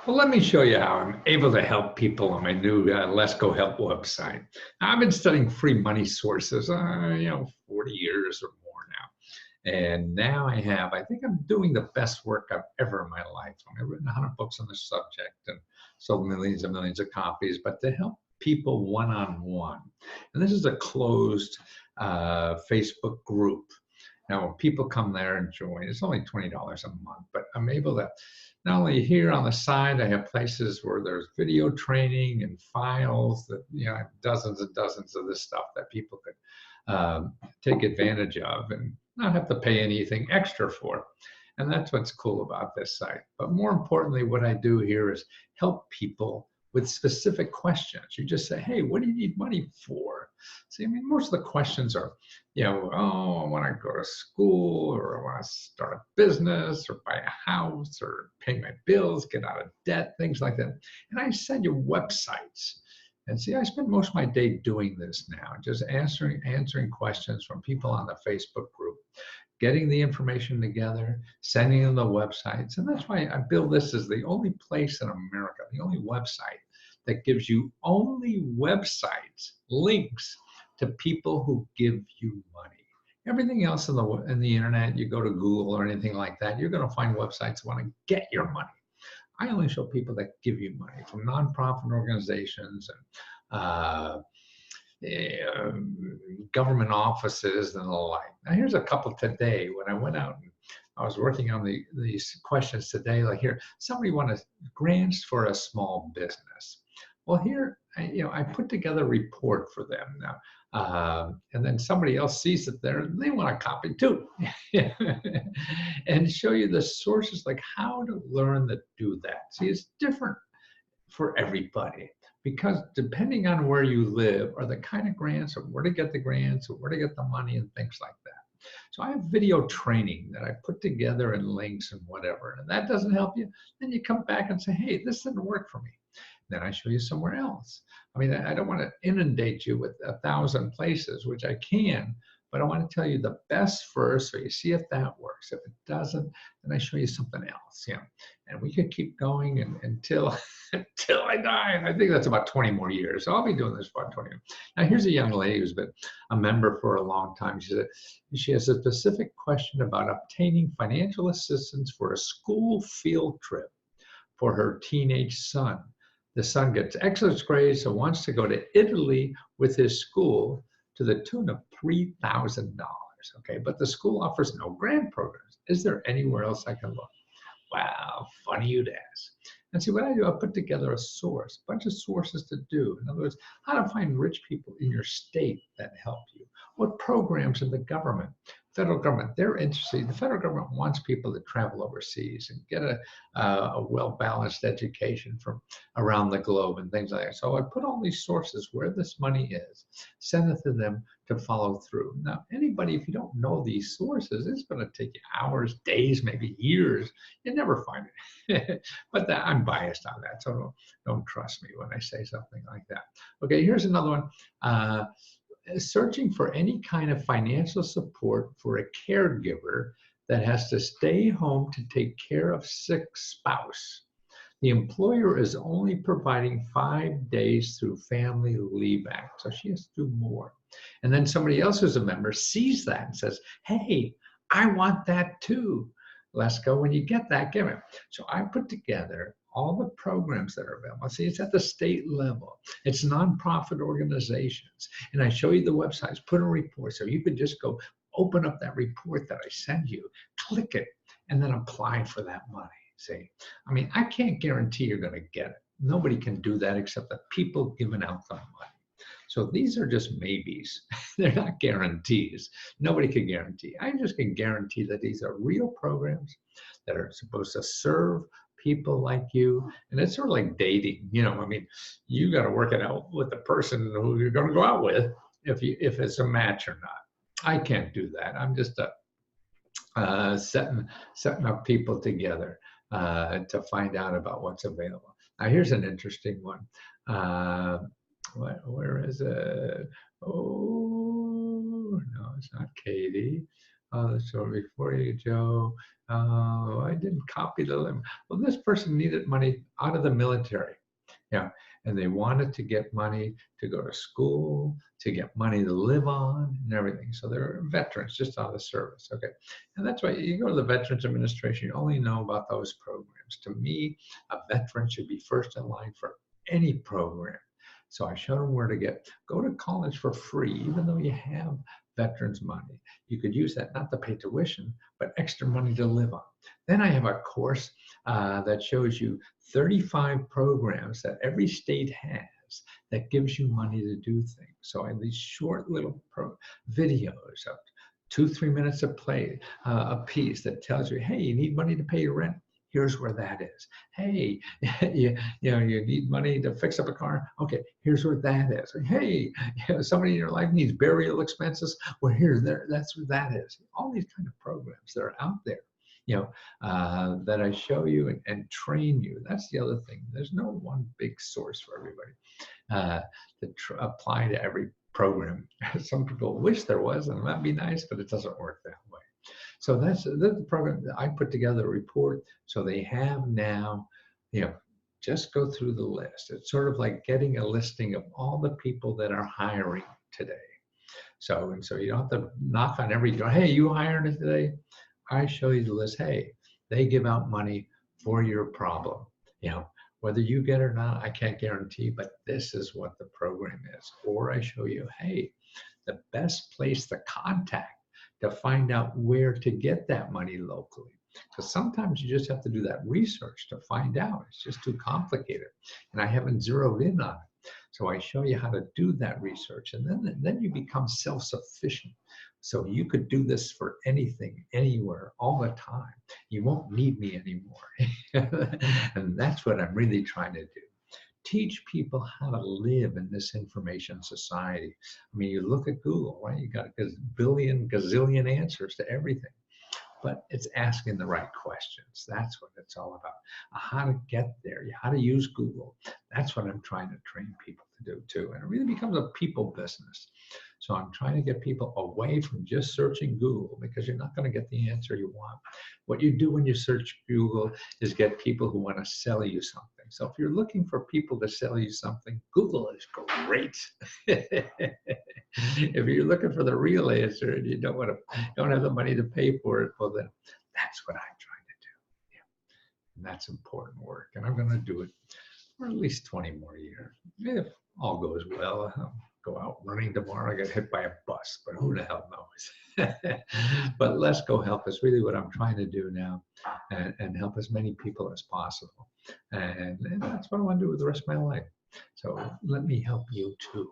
Well, let me show you how I'm able to help people on my new Lesko Help website. I've been studying free money sources, 40 years or more now. And now I think I'm doing the best work I've ever in my life. I've written 100 books on the subject and sold millions and millions of copies, but to help people one-on-one. And this is a closed Facebook group. Now, when people come there and join, it's only $20 a month, but I'm able to not only here on the side, I have places where there's video training and files that, I have dozens and dozens of this stuff that people could take advantage of and not have to pay anything extra for. And that's what's cool about this site. But more importantly, what I do here is help people with specific questions. You just say, hey, what do you need money for? See, most of the questions are, oh, I want to go to school, or I want to start a business, or buy a house, or pay my bills, get out of debt, things like that. And I send you websites. And see, I spend most of my day doing this now, just answering questions from people on the Facebook group, getting the information together, sending them the websites. And that's why I build this as the only place in America, the only website that gives you only websites, links to people who give you money. Everything else in the internet, you go to Google or anything like that, you're going to find websites that want to get your money. I only show people that give you money, from nonprofit organizations and government offices and the like. Now, here's a couple today. When I went out and I was working on these questions today, like here, somebody wanted grants for a small business. Well, here, I put together a report for them now. And then somebody else sees it there, and they want a copy too. And show you the sources, like how to learn to do that. See, it's different for everybody, because depending on where you live or the kind of grants, or where to get the grants, or where to get the money and things like that. So I have video training that I put together and links and whatever, and that doesn't help you, then you come back and say, hey, this didn't work for me. Then I show you somewhere else. I don't want to inundate you with 1,000 places, which I can, but I want to tell you the best first, so you see if that works. If it doesn't, then I show you something else. And we could keep going until I die. And I think that's about 20 more years. So I'll be doing this for 20 years. Now, here's a young lady who's been a member for a long time. She said she has a specific question about obtaining financial assistance for a school field trip for her teenage son. The son gets excellent grades, so wants to go to Italy with his school to the tune of $3,000. Okay, but the school offers no grant programs. Is there anywhere else I can look? Wow, funny you'd ask. And see, what I do, I put together a bunch of sources to do. In other words, how to find rich people in your state that help you. What programs in the government, federal government, they're interested. The federal government wants people to travel overseas and get a well-balanced education from around the globe and things like that. So I put all these sources where this money is, send it to them to follow through. Now, anybody, if you don't know these sources, it's going to take you hours, days, maybe years. You never find it. But I'm biased on that, so don't trust me when I say something like that. Okay, here's another one. Searching for any kind of financial support for a caregiver that has to stay home to take care of sick spouse. The employer is only providing 5 days through Family Leave Act, so she has to do more. And then somebody else who's a member sees that and says, hey, I want that too. Lesko, when you get that, give it. So I put together all the programs that are available. See, it's at the state level. It's nonprofit organizations. And I show you the websites, put a report. So you could just go open up that report that I send you, click it, and then apply for that money. See, I can't guarantee you're going to get it. Nobody can do that except the people giving out the money. So these are just maybes. They're not guarantees. Nobody can guarantee. I just can guarantee that these are real programs that are supposed to serve people like you. And it's sort of like dating. You got to work it out with the person who you're going to go out with if it's a match or not. I can't do that. I'm just setting up people together to find out about what's available. Now, here's an interesting one. Where is it? Oh, no, it's not Katie. So before you, Joe, I didn't copy the limit. Well, this person needed money out of the military. Yeah, and they wanted to get money to go to school, to get money to live on, and everything. So they're veterans just out of the service. Okay, and that's why you go to the Veterans Administration, you only know about those programs. To me, a veteran should be first in line for any program. So I showed them where to go to college for free, even though you have veterans money. You could use that not to pay tuition, but extra money to live on. Then I have a course that shows you 35 programs that every state has that gives you money to do things. So I have these short little videos of 2-3 minutes of play a piece that tells you, hey, you need money to pay your rent. Here's where that is. Hey, you need money to fix up a car. Okay, here's where that is. Hey, somebody in your life needs burial expenses. Well, that's where that is. All these kind of programs that are out there, that I show you and train you. That's the other thing. There's no one big source for everybody to apply to every program. Some people wish there was, and that'd be nice, but it doesn't work that way. So that's the program. I put together a report. So they have now, just go through the list. It's sort of like getting a listing of all the people that are hiring today. So you don't have to knock on every door. Hey, you hiring today? I show you the list. Hey, they give out money for your problem. Whether you get it or not, I can't guarantee, but this is what the program is. Or I show you, hey, the best place to contact to find out where to get that money locally. Because sometimes you just have to do that research to find out. It's just too complicated. And I haven't zeroed in on it. So I show you how to do that research. And then you become self-sufficient. So you could do this for anything, anywhere, all the time. You won't need me anymore. And that's what I'm really trying to do. Teach people how to live in this information society. I mean, you look at Google, right? You got a gazillion answers to everything, but it's asking the right questions. That's what it's all about. How to get there, how to use Google. That's what I'm trying to train people to do too. And it really becomes a people business. So I'm trying to get people away from just searching Google, because you're not going to get the answer you want. What you do when you search Google is get people who want to sell you something. So if you're looking for people to sell you something, Google is great. If you're looking for the real answer and you don't have the money to pay for it, well then that's what I'm trying to do. Yeah. And that's important work. And I'm going to do it for at least 20 more years. If all goes well, I'll go out running tomorrow. I get hit by a bus, but who the hell knows? But Lesko help is really what I'm trying to do now, and help as many people as possible. And that's what I want to do with the rest of my life. So let me help you too.